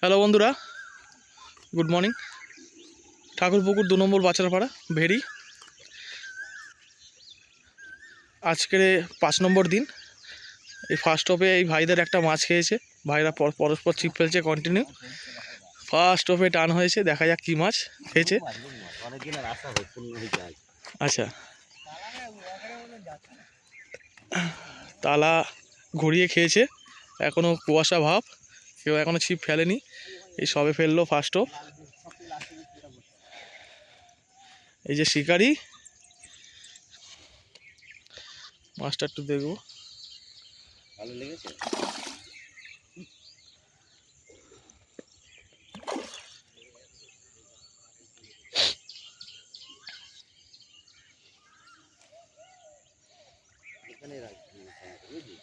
Hello বন্ধুরা, good morning. Thakurpukur 2 নম্বর বাচারপাড়া very. আজকের 5 নম্বর দিন। এই ফার্স্ট অফে এই ভাইদের একটা মাছ খেয়েছে। ভাইরা পরস্পর ছিপ ফেলছে কন্টিনিউ। ফার্স্ট অফে টান হয়েছে, দেখা যাক কী মাছ খেয়েছে। আচ্ছা, তালা ঘুরিয়ে খেয়েছে। এখনও কুয়াশা ভাব, কেউ এখনও ছিপ ফেলেনি। এই সবে ফেললো ফার্স্ট অফ। এই যে শিকারি মাছটা একটু দেখবো। ভালো লেগেছে। এখানে রাখছি বুঝলি।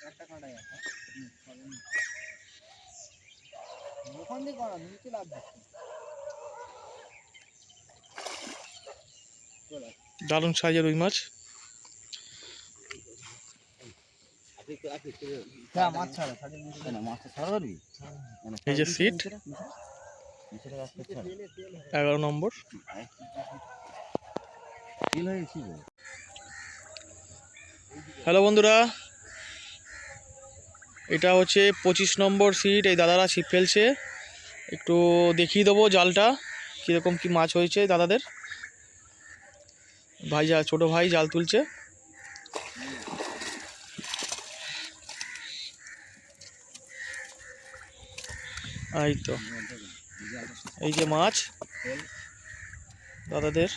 একটা কাঁটাই আছে ওখান দিয়ে করা নিচে লাভ দিচ্ছে। দারুণ সাইজের রুই মাছ। এই যে সিট 11 নম্বর। হ্যালো বন্ধুরা, এটা হচ্ছে 25 নম্বর সিট। এই দাদারা ছিপ ফেলছে, একটু দেখিয়ে দেবো জালটা কীরকম কি মাছ হয়েছে দাদাদের। ভাই ছোটো ভাই জাল তুলছে। এই তো এই যে মাছ দাদাদের,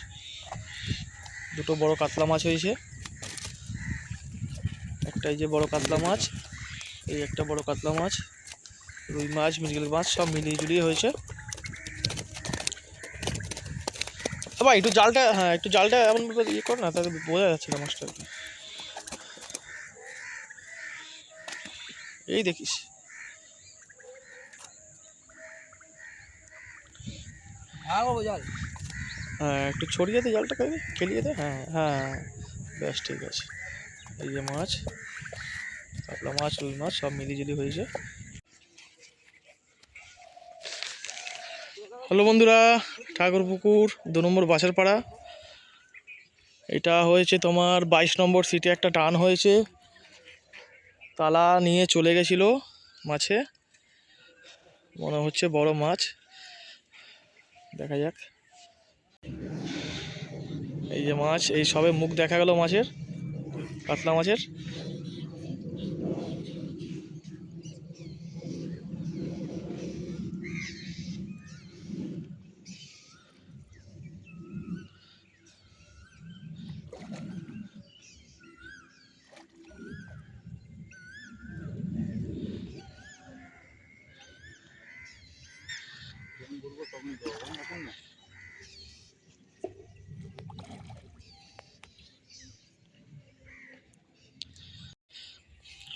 দুটো বড় কাতলা মাছ হয়েছে। একটা এই যে বড় কাতলা মাছ, এই একটা বড় কাতলা মাছ, রুই মাছ, মৃগেল মাছ সব মিলিয়ে জুলিয়ে হয়েছে। ভাই একটু জালটা, হ্যাঁ একটু জালটা এমনভাবে ইয়ে কর না, তাহলে বোঝা যাচ্ছে না মাছটা। এই দেখিস, হ্যাঁ একটু ছড়িয়ে দে জালটা, খেলিয়ে দে। হ্যাঁ হ্যাঁ, বেশ ঠিক আছে। এই যে মাছ, কাতলা মাছ, রুই মাছ সব মিলিয়ে হয়েছে। হ্যালো বন্ধুরা, ঠাকুরপুকুর 2 নম্বর বাচারপাড়া। এটা হয়েছে তোমার 22 নম্বর সিটে একটা টান হয়েছে। তালা নিয়ে চলে গেছিলো মাছে, মনে হচ্ছে বড় মাছ, দেখা যাক। এই যে মাছ, এই সবে মুখ দেখা গেল মাছের, কাতলা মাছের।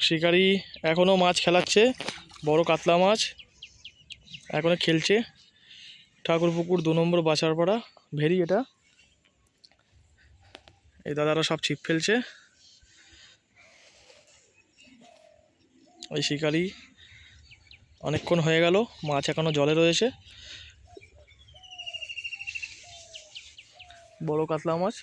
শিকারি এখনও মাছ খেলাচ্ছে, বড় কাতলা মাছ এখনও খেলছে। ঠাকুরপুকুর 2 নম্বর বাচারপাড়া ভেরি এটা। এই দাদারা সব ছিপ ফেলছে। ওই শিকারি অনেকক্ষণ হয়ে গেল, মাছ এখনও জলে রয়েছে। বড় কাতলা মাছ।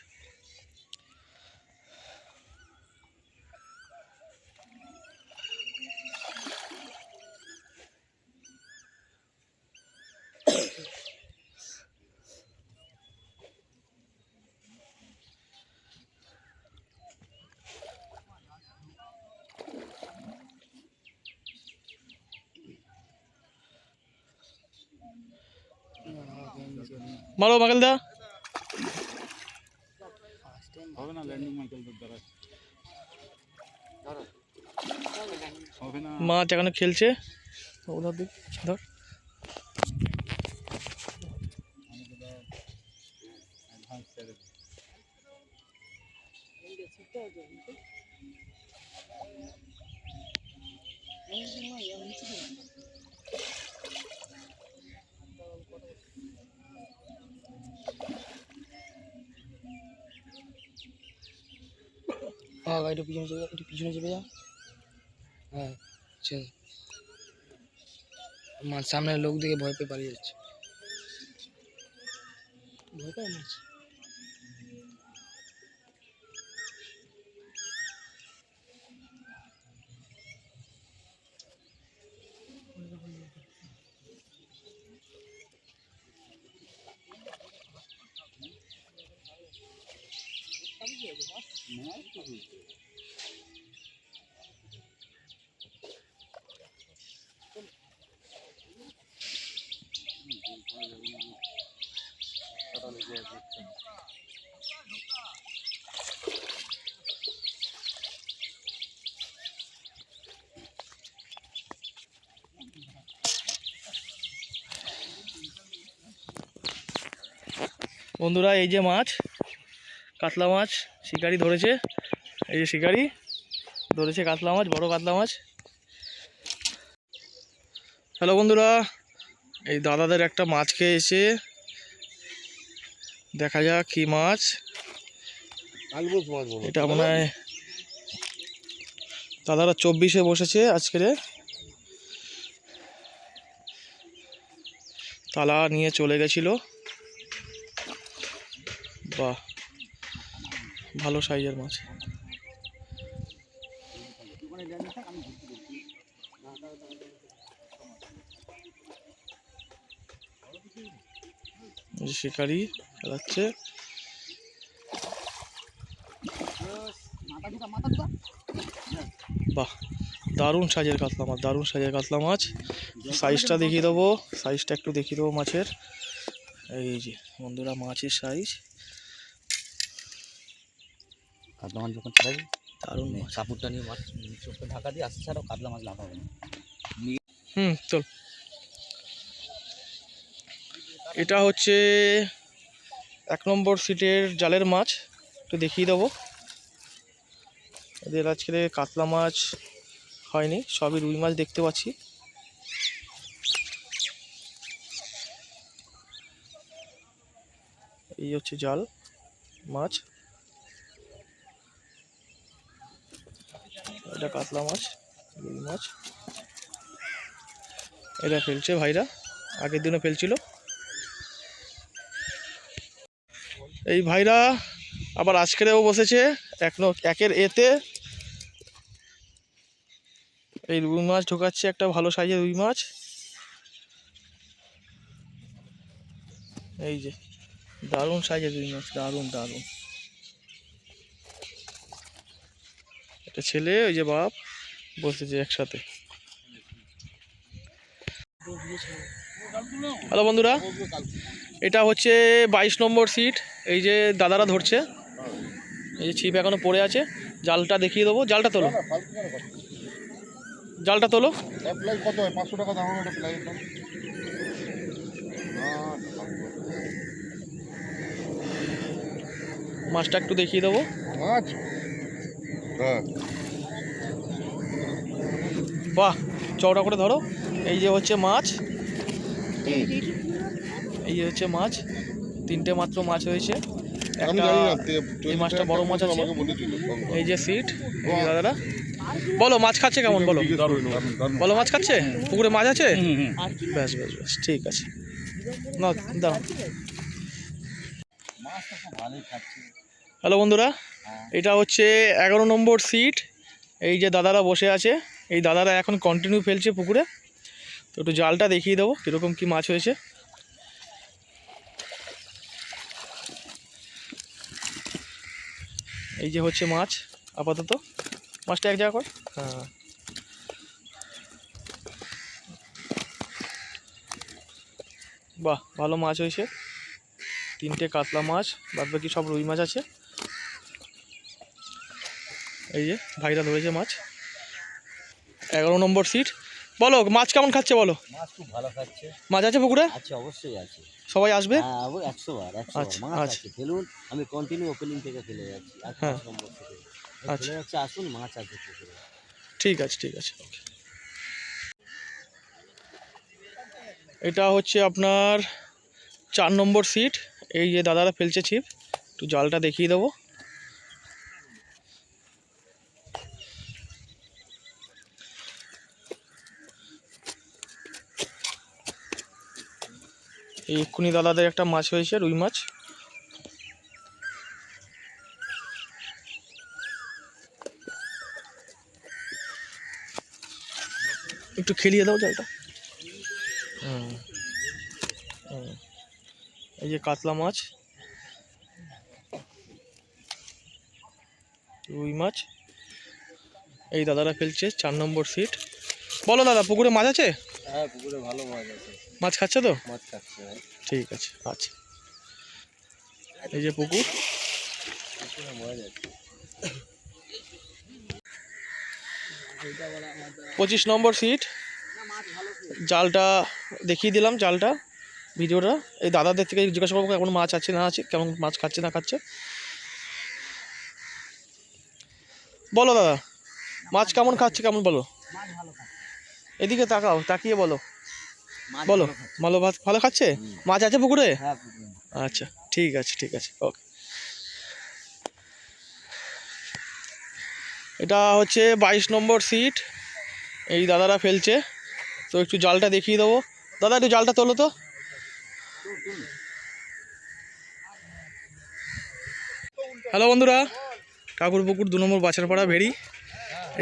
মারো মাকেলদা, হবে না ল্যান্ডিং মাইকেল দ্বারা হবে না। মাছ এখানে খেলছে। ওধার দিক ধর। হ্যাঁ গাড়িটা পিছনে চেপে যা, একটু পিছনে চেপে যা। হ্যাঁ চল, মাছ সামনের লোক দেখে ভয় পেয়ে পালিয়ে যাচ্ছে। ভয় পায় মাছ। বন্ধুরা এই যে মাছ, কাতলা মাছ শিকারি ধরেছে। এই যে শিকারি ধরেছে কাতলা মাছ, বড় কাতলা মাছ। হ্যালো বন্ধুরা, এই দাদাদের একটা মাছ খেয়ে এসে দেখা যাক কি মাছ। আলবোস মাছ বলো। এটা মনে হয় দাদারা 24-এ বসেছে আজকের। তালা নিয়ে চলে গেছিল। বাহ, ভালো সাইজের মাছ। যে শিকারি খেলাচ্ছে। বাহ, দারুণ সাইজের কাতলা মাছ, দারুণ সাইজের কাতলা মাছ। সাইজটা দেখিয়ে দেবো, সাইজটা একটু দেখিয়ে দেবো মাছের। এই যে বন্ধুরা মাছের সাইজ কাতলা মাছ যখন ছাড়াবি দারুণ মাছ। কাপড়টা নিয়ে মাছ চোখটা ঢাকা দিয়ে আসতে ছাড়াও, কাতলা মাছ লাফাবে না। চল। এটা হচ্ছে 1 নম্বর সিটের জালের মাছ, একটু দেখিয়ে দেবো। এদের আজকে কাতলা মাছ হয়নি, সবই রুই মাছ দেখতে পাচ্ছি। এই হচ্ছে জাল মাছ, এটা কাতলা মাছ, রুই মাছ। এটা ফেলছে ভাইরা, আগের দিনও ফেলছিল। এই ভাইরা আবার আজকেরও বসেছে একের এতে। এই রুই মাছ ঢোকাচ্ছে, একটা ভালো সাইজের রুই মাছ। এই যে দারুণ সাইজের রুই মাছ, দারুণ দারুণ। একটা ছেলে, ওই যে বাপ বসেছে একসাথে। হ্যালো বন্ধুরা, এটা হচ্ছে 22 নম্বর সিট। এই যে দাদারা ধরছে, এই যে ছিপ এখনো পড়ে আছে। জালটা দেখিয়ে দেবো, জালটা তোলো, জালটা তোলো। কত হয়? 500 টাকা দাম হবে একটা প্লাইয়ের দাম। মাছটা একটু দেখিয়ে দেবো। মাছ হ্যাঁ, বাহ, চওড়া করে ধরো। এই যে হচ্ছে মাছ, এই যে হচ্ছে মাছ। 3টে মাত্র মাছ হয়েছে। আমি একটা জানি না, এই মাছটা বড় মাছ আছে। আমাকে বলেছিল। এই যে সিট, এই যে দাদারা। বলো মাছ খাচ্ছে কেমন, বলো বলো মাছ খাচ্ছে, পুকুরে মাছ আছে। ব্যাস ব্যাস ব্যাস, ঠিক আছে, না দাও। মাছটা খুব ভালোই খাচ্ছে। হ্যালো বন্ধুরা, এটা হচ্ছে 11 নম্বর সিট। এই যে দাদারা বসে আছে, এই দাদারা এখন কন্টিনিউ ফেলছে পুকুরে। তো একটু জালটা দেখিয়ে দেবো কীরকম কী মাছ হয়েছে। এই যে হচ্ছে মাছ আপাতত। মাছটা এক জায়গা কর। হ্যাঁ, বাহ, ভালো মাছ হয়েছে। 3টে কাতলা মাছ, বাদ বাকি সব রুই মাছ আছে। এই যে ভাইরা ধরেছে মাছ। 11 নম্বর সিট, বলো মাছ কেমন খাচ্ছে বলো। মাছ খুব ভালো খাচ্ছে। মাছ আছে পুকুরে? আছে, অবশ্যই আছে। সবাই আসবে? হ্যাঁ, 100 বার আচ্ছা, মাছ আচ্ছা। আছে। ফেলুন, আমি কন্টিনিউ ওপেনিং থেকে ফেলে যাচ্ছি আজ হ্যাঁ। 5 নম্বর থেকে। আচ্ছা। ফেলে যাচ্ছে, আসুন, মাছ আছে পুকুরে। ঠিক আছে, ঠিক আছে, ওকে। এটা হচ্ছে আপনার 4 নম্বর সিট। এই যে দাদারা ফেলছে ছিপ, একটু জালটা দেখিয়ে দেবো। এই এক্ষুনি দাদাদের একটা মাছ হয়েছে, রুই মাছ। একটু খেলিয়ে দাও জালটা। হুম, হুম। এই যে কাতলা মাছ, রুই মাছ, এই দাদারা ফেলছে 4 নম্বর সিট। বলো দাদা, পুকুরে মাছ আছে? হ্যাঁ, পুকুরে ভালো মাছ আছে। মাছ খাচ্ছে তো? মাছ খাচ্ছে ভাই। ঠিক আছে, আচ্ছা। এই যে পুকুর। পুকুরে মাছ আছে। 25 নম্বর সিট। জালটা দেখিয়ে দিলাম, জালটা ভিডিওটা। এই দাদাদের থেকে জিজ্ঞাসা করবো কেমন মাছ আছে না আছে, কেমন মাছ খাচ্ছে না খাচ্ছে। বলো দাদা, মাছ কেমন খাচ্ছে কেমন বলো। এদিকে তাকাও, তাকিয়ে বলো। বলো, ভালো ভাত ভালো খাচ্ছে? মাছ আছে পুকুরে? হ্যাঁ, পুকুরে। আচ্ছা, ঠিক আছে, ঠিক আছে, ওকে। এটা হচ্ছে 22 নম্বর সিট। এই দাদারা ফেলছে, তো একটু জালটা দেখিয়ে দেবো। দাদা একটু জালটা তোলো তো। হ্যালো বন্ধুরা, ঠাকুরপুকুর 2 নম্বর বাছারপাড়া ভেড়ি।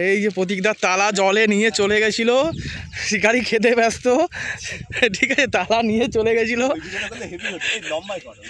এই যে প্রতীকদার তালা জলে নিয়ে চলে গেছিল, শিকারি খেতে ব্যস্ত, ঠিক আছে, তালা নিয়ে চলে গেছিল। লম্বাই করো।